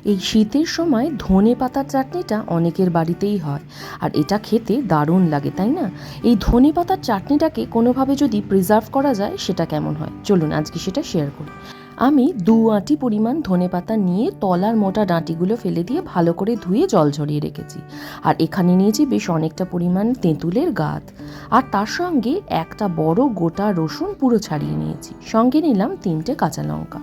এই শীতের সময় ধনে পাতার চাটনিটা অনেকের বাড়িতেই হয়, আর এটা খেতে দারুণ লাগে, তাই না? এই ধনে পাতার চাটনিটাকে কোনোভাবে যদি প্রিজার্ভ করা যায় সেটা কেমন হয়, চলুন আজকে সেটা শেয়ার করি। আমি 2 আঁটি পরিমাণ ধনে পাতা নিয়ে তলার মোটা ডাঁটিগুলো ফেলে দিয়ে ভালো করে ধুয়ে জল ঝরিয়ে রেখেছি। আর এখানে নিয়েছি বেশ অনেকটা পরিমাণ তেঁতুলের গাঁত, আর তার সঙ্গে একটা বড় গোটা রসুন পুরো ছাড়িয়ে নিয়েছি। সঙ্গে নিলাম 3টে কাঁচা লঙ্কা।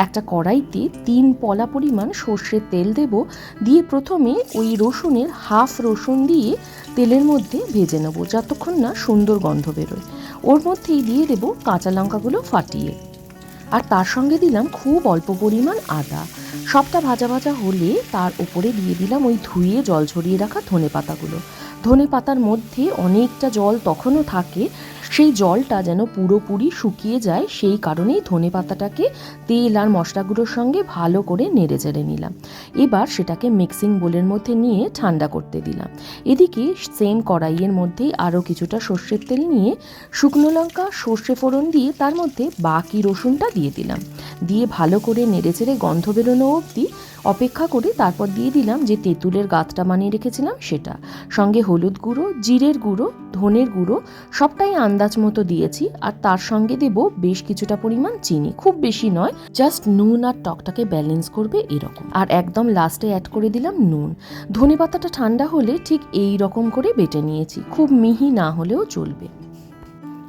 একটা কড়াইতে 3 পলা পরিমাণ সর্ষের তেল দেব, দিয়ে প্রথমে ওই রসুনের হাফ রসুন দিয়ে তেলের মধ্যে ভেজে নেব যতক্ষণ না সুন্দর গন্ধ বেরোয়। ওর মধ্যেই দিয়ে দেব কাঁচা লঙ্কাগুলো ফাটিয়ে, আর তার সঙ্গে দিলাম খুব অল্প পরিমাণ আদা। সবটা ভাজা ভাজা হলে তার উপরে দিয়ে দিলাম ওই ধুয়ে জল ঝরিয়ে রাখা ধনে পাতাগুলো। ধনে পাতার মধ্যে অনেকটা জল তখনও থাকে, সেই জলটা যেন পুরোপুরি শুকিয়ে যায়, সেই কারণেই ধনে পাতাটাকে তেল আর মশলাগুলোর সঙ্গে ভালো করে নেড়ে চেড়ে নিলাম। এবার সেটাকে মিক্সিং বোলের মধ্যে নিয়ে ঠান্ডা করতে দিলাম। এদিকে সেম কড়াইয়ের মধ্যেই আরও কিছুটা সর্ষের তেল নিয়ে শুকনো লঙ্কা সর্ষে ফোড়ন দিয়ে তার মধ্যে বাকি রসুনটা দিয়ে দিলাম। দিয়ে ভালো করে নেড়ে চেড়ে গন্ধ বেরোনো অবধি অপেক্ষা করে তারপর দিয়ে দিলাম যে তেঁতুলের গাঁতটা বানিয়ে রেখেছিলাম সেটা। সঙ্গে হলুদ গুঁড়ো, জিরের গুঁড়ো, ধনের গুঁড়ো সবটাই আন্দাজ মতো দিয়েছি। আর তার সঙ্গে দেব বেশ কিছুটা পরিমাণ চিনি, খুব বেশি নয়, জাস্ট নুন আর টকটাকে ব্যালেন্স করবে এরকম। আর একদম লাস্টে অ্যাড করে দিলাম নুন। ধনে পাতাটা ঠান্ডা হলে ঠিক এই রকম করে বেটে নিয়েছি, খুব মিহি না হলেও চলবে।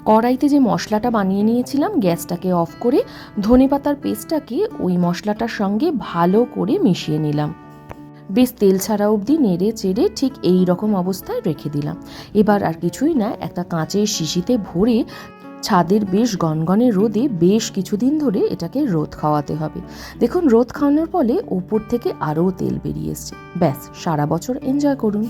কড়াইতে যে মশলাটা বানিয়ে নিয়েছিলাম গ্যাসটাকে অফ করে ধনে পাতার পেস্টটাকে ওই মশলাটার সঙ্গে ভালো করে মিশিয়ে নিলাম। বেশ তেল ছাড়া অবধি নেড়ে চেড়ে ঠিক এই রকম অবস্থায় রেখে দিলাম। এবার আর কিছুই না, একটা কাঁচের শিশিতে ভরে ছাদের বেশ গনগনে রোদে বেশ কিছুদিন ধরে এটাকে রোদ খাওয়াতে হবে। দেখুন রোদ খাওয়ানোর ফলে ওপর থেকে আরও তেল বেরিয়ে এসছে। ব্যাস সারা বছর এনজয় করুন।